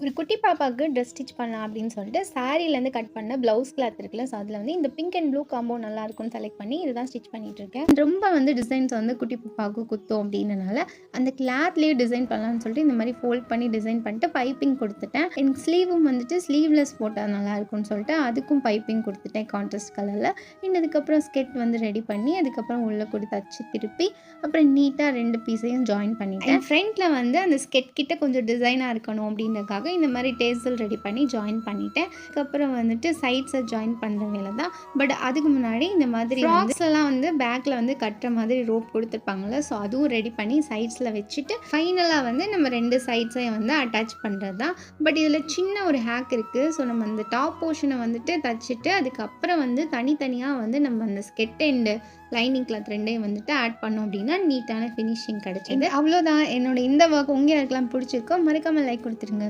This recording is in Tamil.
ஒரு குட்டி பாப்பாவுக்கு ட்ரெஸ் ஸ்டிச் பண்ணலாம் அப்படின்னு சொல்லிட்டு சாரீலேருந்து கட் பண்ண ப்ளவுஸ் கிளாத் இருக்குல்ல. ஸோ அதில் வந்து இந்த பிங்க் அண்ட் ப்ளூ காம்போ நல்லாயிருக்கும்னு செலக்ட் பண்ணி இதுதான் ஸ்டிச் பண்ணிகிட்ருக்கேன். ரொம்ப வந்து டிசைன்ஸ் வந்து குட்டி பாப்பாவுக்கு குத்தும் அப்படின்றனால அந்த கிளாத்லேயே டிசைன் பண்ணலான்னு சொல்லிட்டு இந்த மாதிரி ஃபோல்ட் பண்ணி டிசைன் பண்ணிட்டு பைப்பிங் கொடுத்துட்டேன். எனக்கு ஸ்லீவும் வந்துட்டு ஸ்லீவ்லெஸ் போட்டால் நல்லாயிருக்கும்னு சொல்லிட்டு அதுக்கும் பைப்பிங் கொடுத்துட்டேன் கான்ட்ராஸ்ட் கலரில். அதுக்கப்புறம் ஸ்கெட் வந்து ரெடி பண்ணி அதுக்கப்புறம் உள்ளே கூட தச்சு திருப்பி அப்புறம் நீட்டாக 2 பீஸையும் ஜாயின் பண்ணிட்டேன். ஃப்ரண்ட்டில் வந்து அந்த ஸ்கெட் கிட்ட கொஞ்சம் டிசைனாக இருக்கணும் அப்படின்றதுக்காக இந்த மாதிரி டேசல் ரெடி பண்ணி ஜாயின் பண்ணிட்டேன். அதுக்கப்புறம் வந்துட்டு சைட்ஸை ஜாயின் பண்ணுற வேலை தான். பட் அதுக்கு முன்னாடி இந்த மாதிரி ஃப்ராக்ஸ்லாம் வந்து பேக்கில் வந்து கட்டுற மாதிரி ரோப் கொடுத்துருப்பாங்கள்ல. ஸோ அதுவும் ரெடி பண்ணி சைட்ஸில் வச்சுட்டு ஃபைனலாக வந்து நம்ம 2 சைட்ஸையும் வந்து அட்டாச் பண்ணுறது தான். பட் இதில் சின்ன ஒரு ஹேக் இருக்குது. ஸோ நம்ம அந்த டாப் போர்ஷனை வந்துட்டு தச்சுட்டு அதுக்கப்புறம் வந்து தனித்தனியாக வந்து நம்ம அந்த ஸ்கெட் அண்டு லைனிங் கிளாத் 2யும் வந்துட்டு ஆட் பண்ணோம் அப்படின்னா நீட்டான ஃபினிஷிங் கிடச்சிது. அவ்வளோதான். என்னோட இந்த ஒர்க் உங்கள் யாருக்கெல்லாம் பிடிச்சிருக்கோ மறக்காமல் லைக் கொடுத்துருங்க.